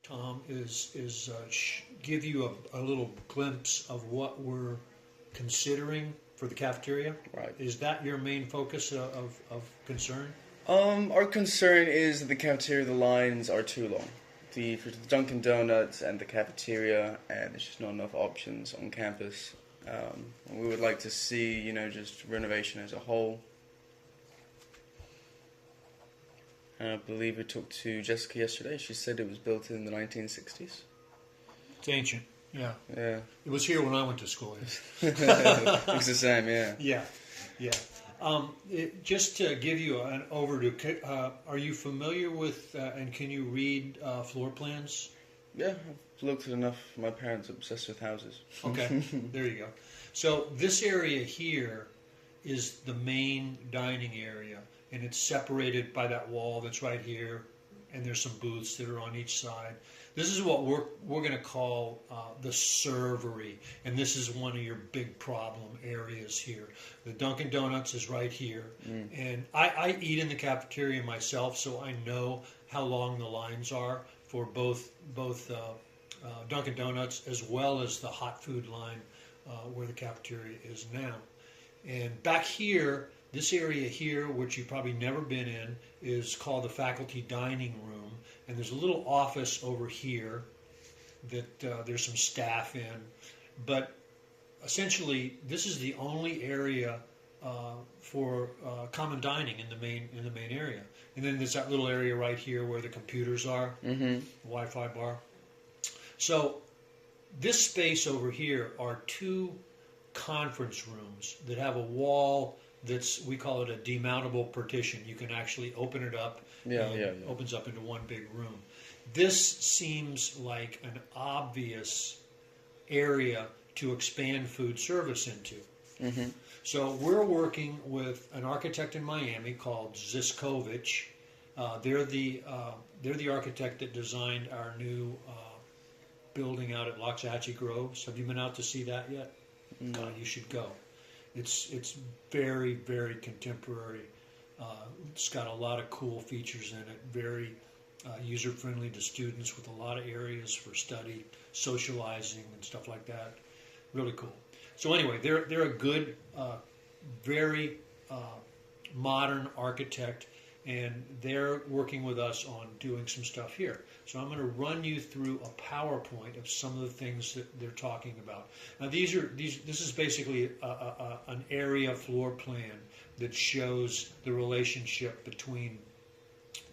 Tom, is give you a little glimpse of what we're considering for the cafeteria. Right. Is that your main focus of concern? Our concern is that the cafeteria, the lines are too long. For the Dunkin' Donuts and the cafeteria, and there's just not enough options on campus. We would like to see, just renovation as a whole. And I believe we talked to Jessica yesterday. She said it was built in the 1960s. It's ancient. Yeah. Yeah. It was here when I went to school. It's the same, yeah. Yeah. Just to give you an overview, are you familiar with and can you read floor plans? Yeah, I've looked at enough. My parents are obsessed with houses. Okay, there you go. So this area here is the main dining area, and it's separated by that wall that's right here, and there's some booths that are on each side. This is what we're going to call the servery, and this is one of your big problem areas here. The Dunkin' Donuts is right here, and I eat in the cafeteria myself, so I know how long the lines are for both Dunkin' Donuts as well as the hot food line where the cafeteria is now. And back here, this area here, which you've probably never been in, is called the faculty dining room. And there's a little office over here that there's some staff in. But essentially, this is the only area for common dining in the main area. And then there's that little area right here where the computers are, the Wi-Fi bar. So this space over here are two conference rooms that have a wall we call it a demountable partition. You can actually open it up. It opens up into one big room. This seems like an obvious area to expand food service into. Mm-hmm. So we're working with an architect in Miami called Ziskovich. They're the architect that designed our new building out at Loxahatchee Groves. Have you been out to see that yet? No. You should go. It's very, very contemporary. It's got a lot of cool features in it. Very user-friendly to students with a lot of areas for study, socializing, and stuff like that. Really cool. So anyway, they're a good, very modern architect, and they're working with us on doing some stuff here. So I'm going to run you through a PowerPoint of some of the things that they're talking about. Now this is basically an area floor plan that shows the relationship between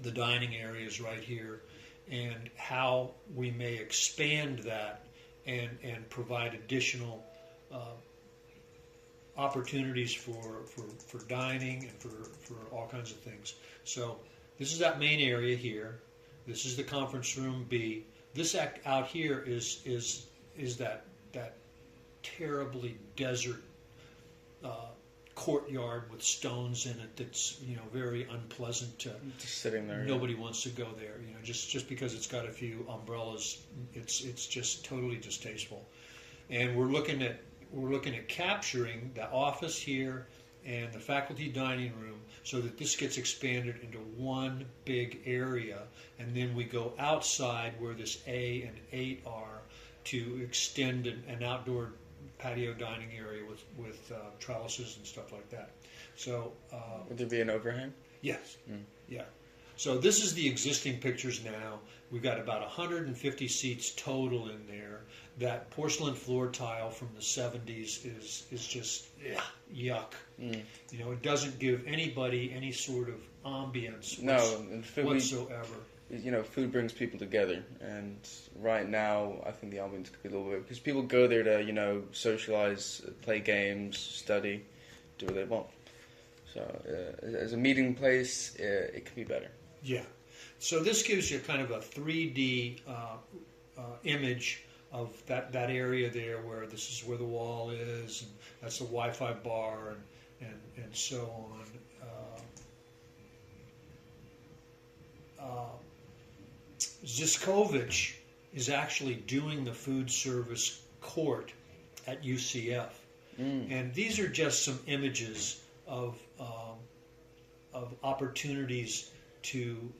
the dining areas right here and how we may expand that and provide additional opportunities for dining and for all kinds of things. So this is that main area here. This is the conference room B. This out here is that terribly desert courtyard with stones in it. That's very unpleasant to. Just sitting there. Nobody wants to go there. Just because it's got a few umbrellas, it's just totally distasteful. And we're looking at capturing the office here and the faculty dining room so that this gets expanded into one big area, and then we go outside where this A and 8 are to extend an outdoor patio dining area with trellises and stuff like that. So would there be an overhang? Yes. Yeah. So this is the existing pictures now. We've got about 150 seats total in there. That porcelain floor tile from the 70s is just yuck. It doesn't give anybody any sort of ambience whatsoever. Food brings people together, and right now I think the ambience could be a little bit, because people go there to socialize, play games, study, do what they want. So as a meeting place, it can be better. Yeah. So this gives you kind of a 3D image of that area there, where this is where the wall is, and that's the Wi-Fi bar, and so on. Ziskovich is actually doing the food service court at UCF, and these are just some images of opportunities to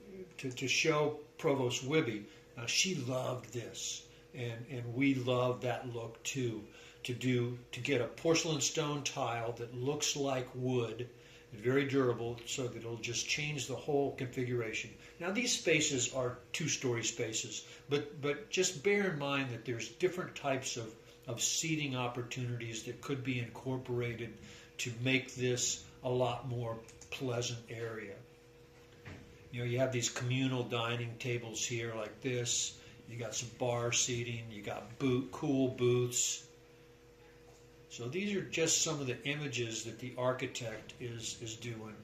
show Provost Wibby She loved this, and we love that look too. To get a porcelain stone tile that looks like wood, very durable, so that it'll just change the whole configuration. Now these spaces are 2-story spaces, but just bear in mind that there's different types of seating opportunities that could be incorporated to make this a lot more pleasant area. You know, you have these communal dining tables here like this. You got some bar seating. You got cool booths. So these are just some of the images that the architect is doing.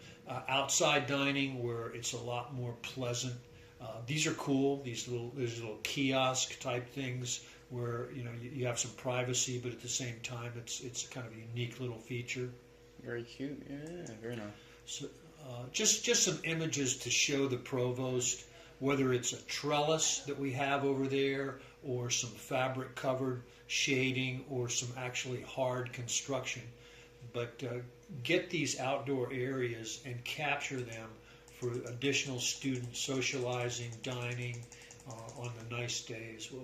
Outside dining, where it's a lot more pleasant. These are cool. These little kiosk type things where you have some privacy, but at the same time it's kind of a unique little feature. Very cute. Yeah, very nice. So, just some images to show the provost, whether it's a trellis that we have over there or some fabric covered shading or some actually hard construction. But get these outdoor areas and capture them for additional student socializing, dining on the nice days. Whoa,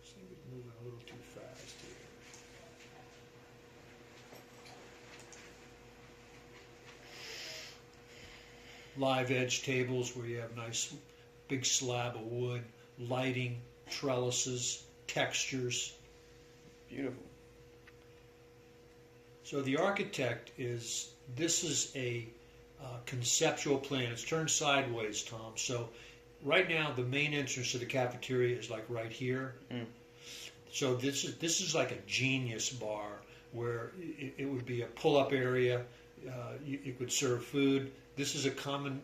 seems to be moving a little too fast here. Live edge tables where you have nice big slab of wood, lighting, trellises, textures. Beautiful. So the architect this is a conceptual plan. It's turned sideways, Tom. So right now the main entrance to the cafeteria is like right here. So this is like a genius bar where it would be a pull-up area. You could serve food. This is a common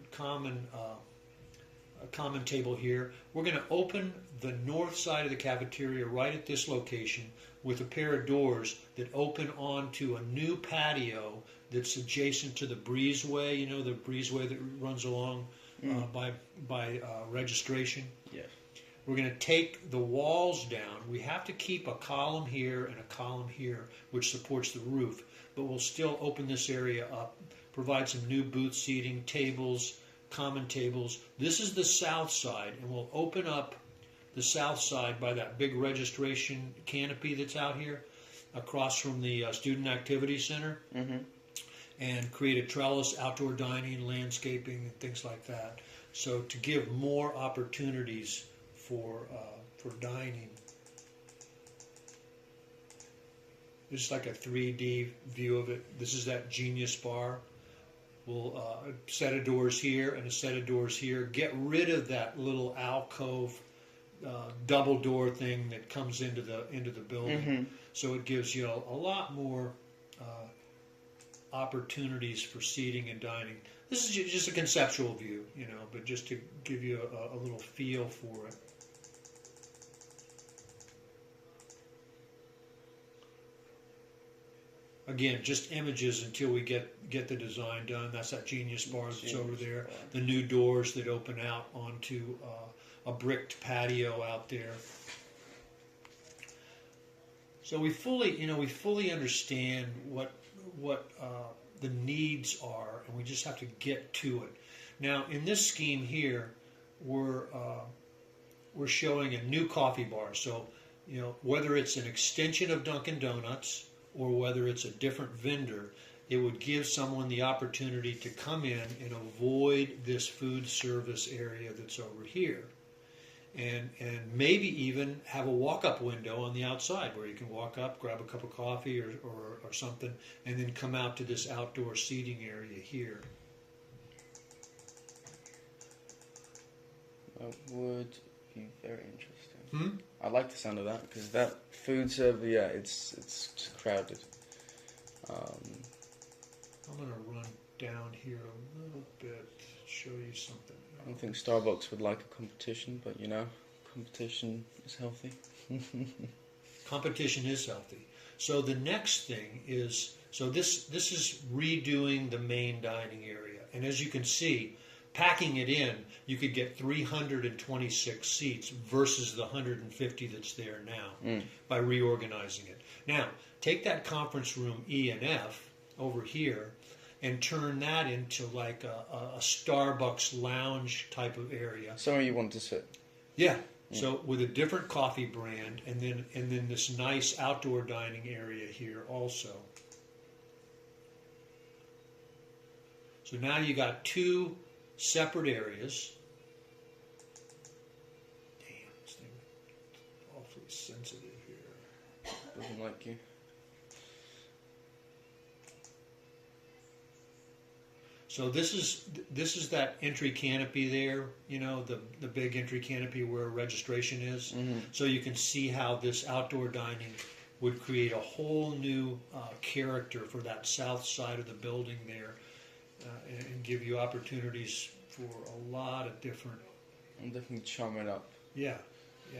table here. We're going to open the north side of the cafeteria right at this location with a pair of doors that open onto a new patio that's adjacent to the breezeway. You know, the breezeway that runs along by registration. Yes. We're going to take the walls down. We have to keep a column here and a column here, which supports the roof, but we'll still open this area up, provide some new booth seating, tables, common tables. This is the south side, and we'll open up the south side by that big registration canopy that's out here across from the Student Activity Center, and create a trellis, outdoor dining, landscaping, and things like that. So to give more opportunities for dining. This is like a 3D view of it. This is that genius bar. We'll a set of doors here and a set of doors here. Get rid of that little alcove double door thing that comes into the building. So it gives you a lot more opportunities for seating and dining. This is just a conceptual view, but just to give you a little feel for it. Again, just images until we get the design done. That's that genius bar that's over there. The new doors that open out onto a bricked patio out there. So we fully understand what the needs are, and we just have to get to it. Now, in this scheme here, we're showing a new coffee bar. So, whether it's an extension of Dunkin' Donuts or whether it's a different vendor, it would give someone the opportunity to come in and avoid this food service area that's over here. And maybe even have a walk-up window on the outside where you can walk up, grab a cup of coffee or something, and then come out to this outdoor seating area here. That would be very interesting. I like the sound of that, because that food server, it's just crowded. I'm going to run down here a little bit, show you something. I don't think Starbucks would like a competition, but competition is healthy. Competition is healthy. So the next thing is, this is redoing the main dining area. And as you can see, packing it in, you could get 326 seats versus the 150 that's there now by reorganizing it. Now, take that conference room E and F over here and turn that into like a Starbucks lounge type of area. Somewhere you want to sit. Yeah. So with a different coffee brand, and then this nice outdoor dining area here also. So now you got two separate areas. Damn, this thing is awfully sensitive here. Doesn't like you. So this is that entry canopy there, you know, the big entry canopy where registration is. Mm-hmm. So you can see how this outdoor dining would create a whole new character for that south side of the building there, and give you opportunities for a lot of different. I'm definitely charm it up. Yeah, yeah.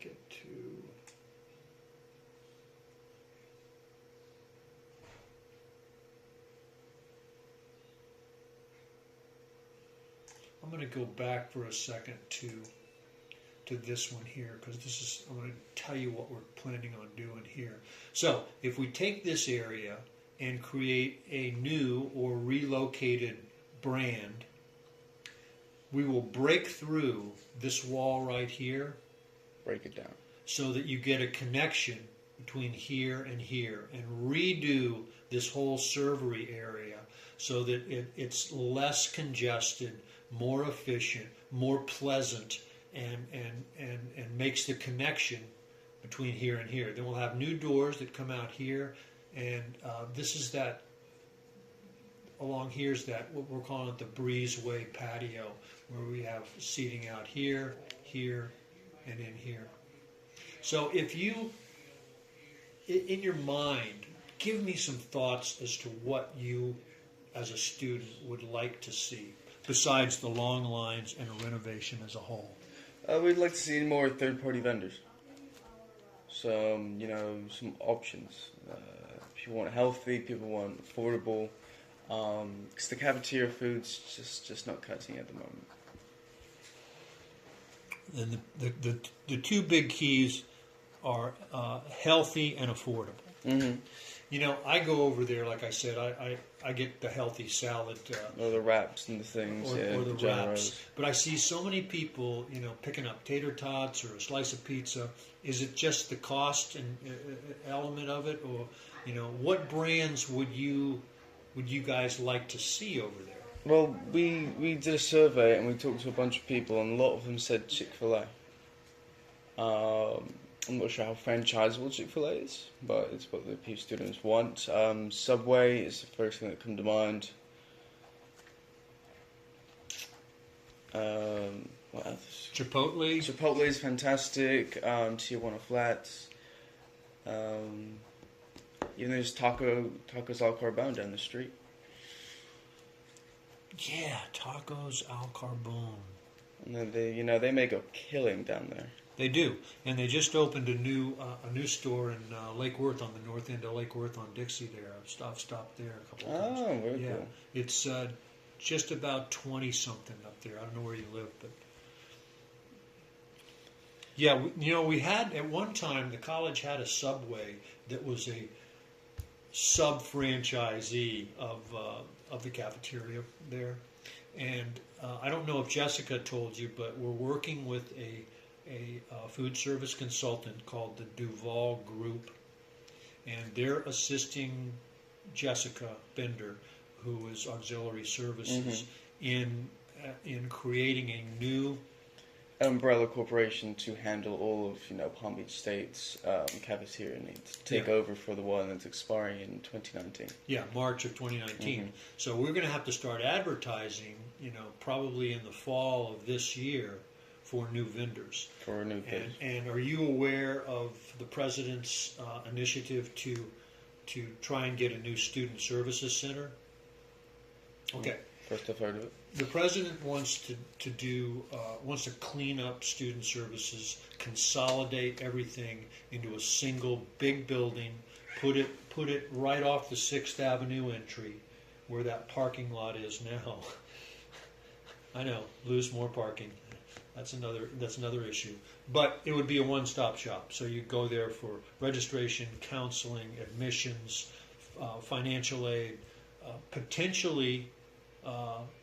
Get to. I'm going to go back for a second to this one here, because this is, I'm going to tell you what we're planning on doing here. So if we take this area and create a new or relocated brand, we will break through this wall right here Break it down. so that you get a connection between here and here, and redo this whole servery area so that it's less congested, more efficient, more pleasant, and makes the connection between here and here. Then we'll have new doors that come out here, and this is that, along here's that, what we're calling it the breezeway patio, where we have seating out here, here, and in here. So if you, in your mind, give me some thoughts as to what you, as a student, would like to see, besides the long lines and a renovation as a whole. We'd like to see more third-party vendors. Some, some options. People want healthy, people want affordable. Because the cafeteria food's just not cutting at the moment. And the two big keys are healthy and affordable. Mm-hmm. You know, I go over there, like I said, I get the healthy salad. Or the wraps and the things, or the gyros. wraps. But I see so many people, picking up tater tots or a slice of pizza. Is it just the cost and element of it, or what brands would you guys like to see over there? Well, we did a survey and we talked to a bunch of people, and a lot of them said Chick-fil-A. I'm not sure how franchisable Chick-fil-A is, but it's what the PhD students want. Subway is the first thing that come to mind. What else? Chipotle. Chipotle is fantastic. Tijuana Flats. Even there's Tacos Al Carbone down the street. Yeah, Tacos Al Carbone. And then they make a killing down there. They do, and they just opened a new store in Lake Worth, on the north end of Lake Worth on Dixie. There, I've stopped there a couple of times. Oh, very yeah, cool. It's just about 20 something up there. I don't know where you live, but yeah, we had at one time, the college had a Subway that was a sub-franchisee of the cafeteria there, and I don't know if Jessica told you, but we're working with a food service consultant called the Duval Group, and they're assisting Jessica Bender, who is auxiliary services, in creating a new umbrella corporation to handle all of Palm Beach State's cafeteria needs. Take over for the one that's expiring in 2019. Yeah, March of 2019. So we're going to have to start advertising, probably in the fall of this year, for new vendors. For a new place. And are you aware of the president's initiative to try and get a new student services center? Okay. First I've heard of it. The president wants to clean up student services, consolidate everything into a single big building, put it right off the 6th Avenue entry, where that parking lot is now. I know, lose more parking. That's another issue. But it would be a one-stop shop. So you go there for registration, counseling, admissions, financial aid, potentially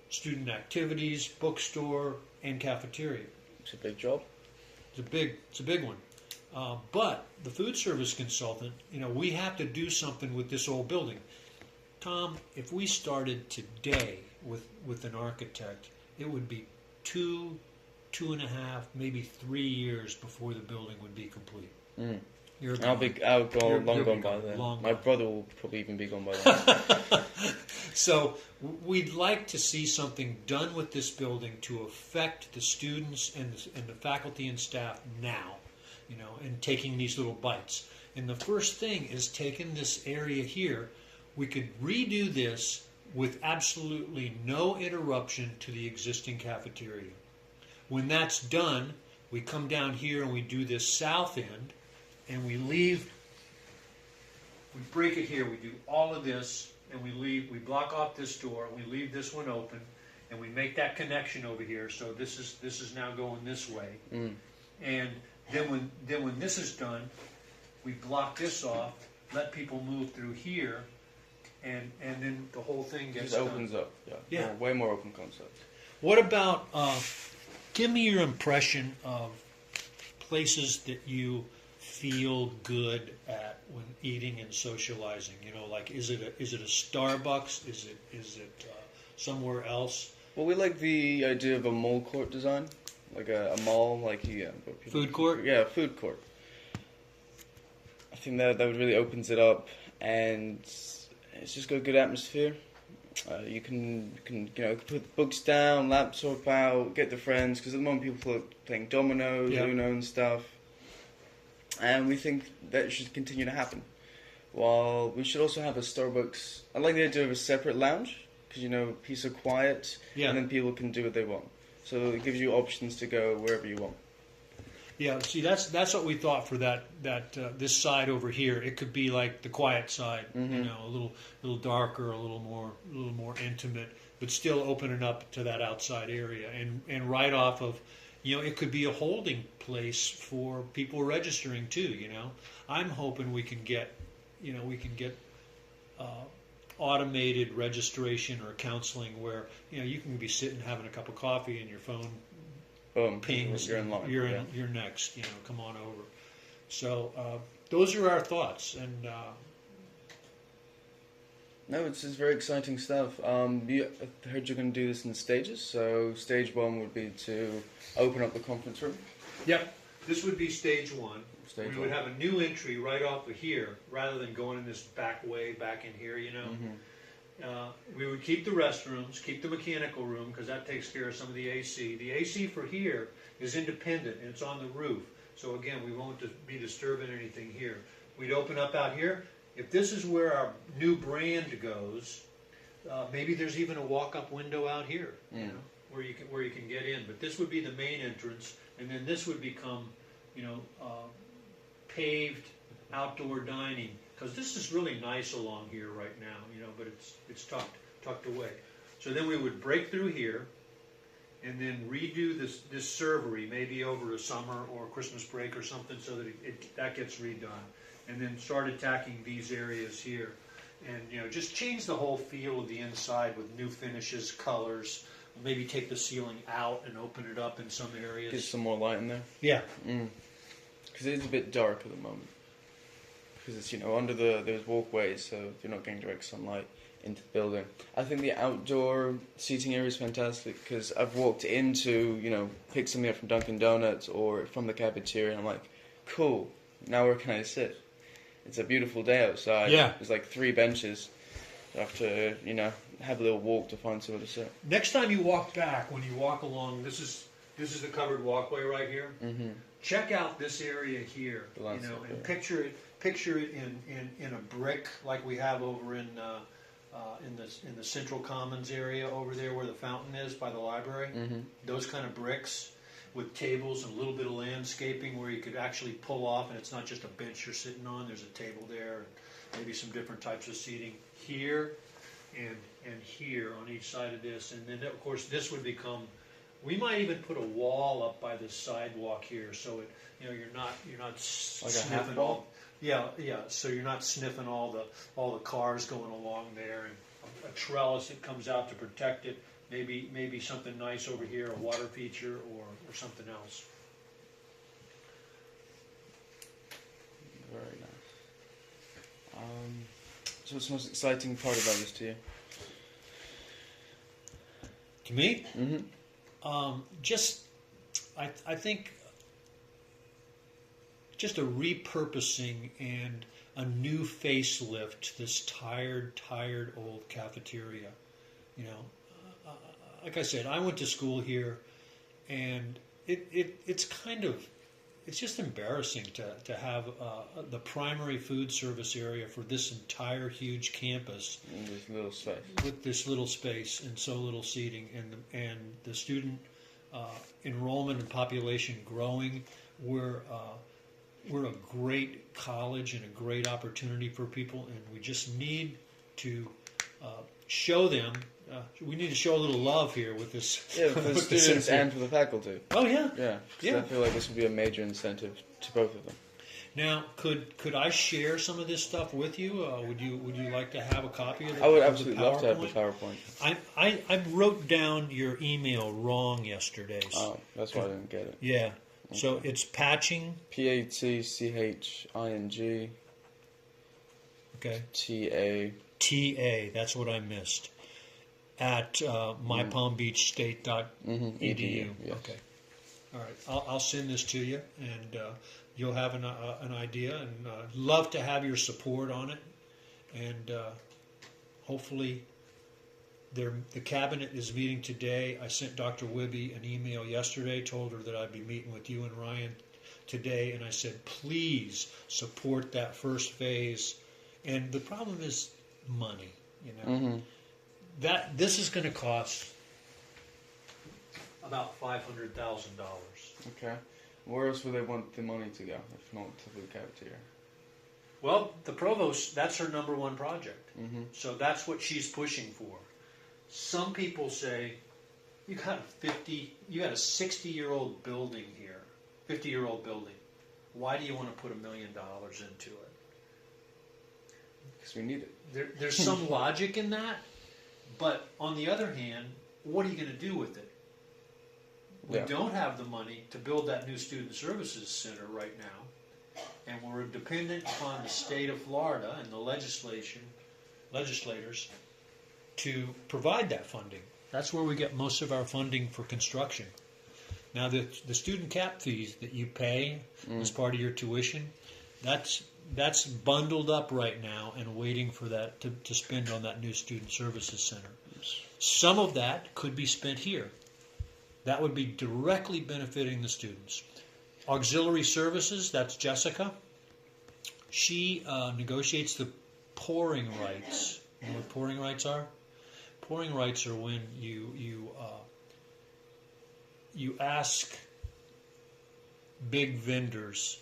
student activities, bookstore, and cafeteria. It's a big job. It's a big one. But the food service consultant, we have to do something with this old building. Tom, if we started today with an architect, it would be 2.5, maybe 3 years before the building would be complete. Mm. I'll go long gone by then. My brother will probably even be gone by then. So we'd like to see something done with this building to affect the students and the faculty and staff now, and taking these little bites. And the first thing is taking this area here. We could redo this with absolutely no interruption to the existing cafeteria. When that's done, we come down here and we do this south end, and we break it here. We do all of this, and we block off this door, and we leave this one open, and we make that connection over here. So this is now going this way. Mm. And then when this is done, we block this off, let people move through here, and then the whole thing gets done. It opens up. Yeah. Way more open concept. What about? Give me your impression of places that you feel good at when eating and socializing. Like is it a Starbucks? Is it somewhere else? Well, we like the idea of a mall court design, like a mall, food court. Yeah, food court. I think that would really opens it up, and it's just got a good atmosphere. You can put books down, laptop out, get the friends, because at the moment people are playing dominoes, Uno and stuff. And we think that should continue to happen. While we should also have a Starbucks. I like the idea of a separate lounge, because peace of quiet, and then people can do what they want. So it gives you options to go wherever you want. Yeah, see, that's what we thought for that this side over here. It could be like the quiet side, mm-hmm. A little darker, a little more intimate, but still opening up to that outside area, and right off of, it could be a holding place for people registering too. I'm hoping we can get automated registration or counseling where you can be sitting having a cup of coffee and your phone. Boom, pings. You're in line. You're next. Come on over. So those are our thoughts, and no, it's just very exciting stuff. I heard you're going to do this in stages. So stage one would be to open up the conference room. Yep, this would be stage one. We would have a new entry right off of here, rather than going in this back way back in here. Mm-hmm. We would keep the restrooms, keep the mechanical room, because that takes care of some of the AC. The AC for here is independent, and it's on the roof. So again, we won't be disturbing anything here. We'd open up out here. If this is where our new brand goes, maybe there's even a walk-up window out here, where you can get in. But this would be the main entrance, and then this would become, paved outdoor dining. Because this is really nice along here right now, but it's tucked away. So then we would break through here, and then redo this servery, maybe over a summer or Christmas break or something, so that that gets redone, and then start attacking these areas here, and just change the whole feel of the inside with new finishes, colors. Maybe take the ceiling out and open it up in some areas. Get some more light in there. Yeah. Because it is a bit dark at the moment. Because it's under those walkways, so you're not getting direct sunlight into the building. I think the outdoor seating area is fantastic, because I've walked into pick something up from Dunkin' Donuts or from the cafeteria, and I'm like, cool. Now where can I sit? It's a beautiful day outside. Yeah. There's like 3 benches. I have to have a little walk to find somewhere to sit. Next time you walk back, when you walk along, this is the covered walkway right here. Mm-hmm. Check out this area here, and picture it in a brick like we have over in the Central Commons area over there where the fountain is by the library. Mm-hmm. Those kind of bricks with tables and a little bit of landscaping where you could actually pull off, and it's not just a bench you're sitting on. There's a table there, and maybe some different types of seating here and here on each side of this, and then of course this would become. We might even put a wall up by the sidewalk here, so you're not like sniffing all. Yeah, yeah. So you're not sniffing all the cars going along there, and a trellis that comes out to protect it. Maybe something nice over here, a water feature or something else. Very nice. So what's the most exciting part about this to you? To me, Mm-hmm. I think just a repurposing and a new facelift to this tired old cafeteria. You know, like I said, I went to school here, and it's just embarrassing to have the primary food service area for this entire huge campus In this little space. with this little space and so little seating, and the student enrollment and population growing. We're a great college and a great opportunity for people, and we just need to show them. We need to show a little love here with this. Yeah, for the with this students area. and for the faculty. Oh yeah. Yeah, 'cause Yeah. I feel like this would be a major incentive to both of them. Now, could I share some of this stuff with you? Would you like to have a copy of the I would of absolutely the love to have the PowerPoint? PowerPoint. I wrote down your email wrong yesterday. Oh, that's why I didn't get it. Yeah. So it's patching. PATCHING Okay. TA. TA. That's what I missed. At mypalmbeachstate.edu. Edu, yes. Okay. All right. I'll send this to you, and you'll have an idea. And love to have your support on it. And hopefully, the cabinet is meeting today. I sent Dr. Wibby an email yesterday. Told her that I'd be meeting with you and Ryan today, and I said, please support that first phase. And the problem is money. You know. Mm-hmm. This is going to cost about $500,000. Okay. Where else would they want the money to go if not to the cafeteria? Well, the provost, that's her number one project. Mm-hmm. So that's what she's pushing for. Some people say, you got a 60-year-old building here, 50-year-old building. Why do you want to put $1 million into it? Because we need it. There's some logic in that. But on the other hand, what are you going to do with it? We don't have the money to build that new student services center right now, and we're dependent upon the state of Florida and the legislators to provide that funding. That's where we get most of our funding for construction. Now, the student cap fees that you pay as part of your tuition, that's bundled up right now and waiting for that to spend on that new student services center. Some of that could be spent here. That would be directly benefiting the students. Auxiliary services, that's Jessica. She negotiates the pouring rights. You know what pouring rights are? Pouring rights are when you ask big vendors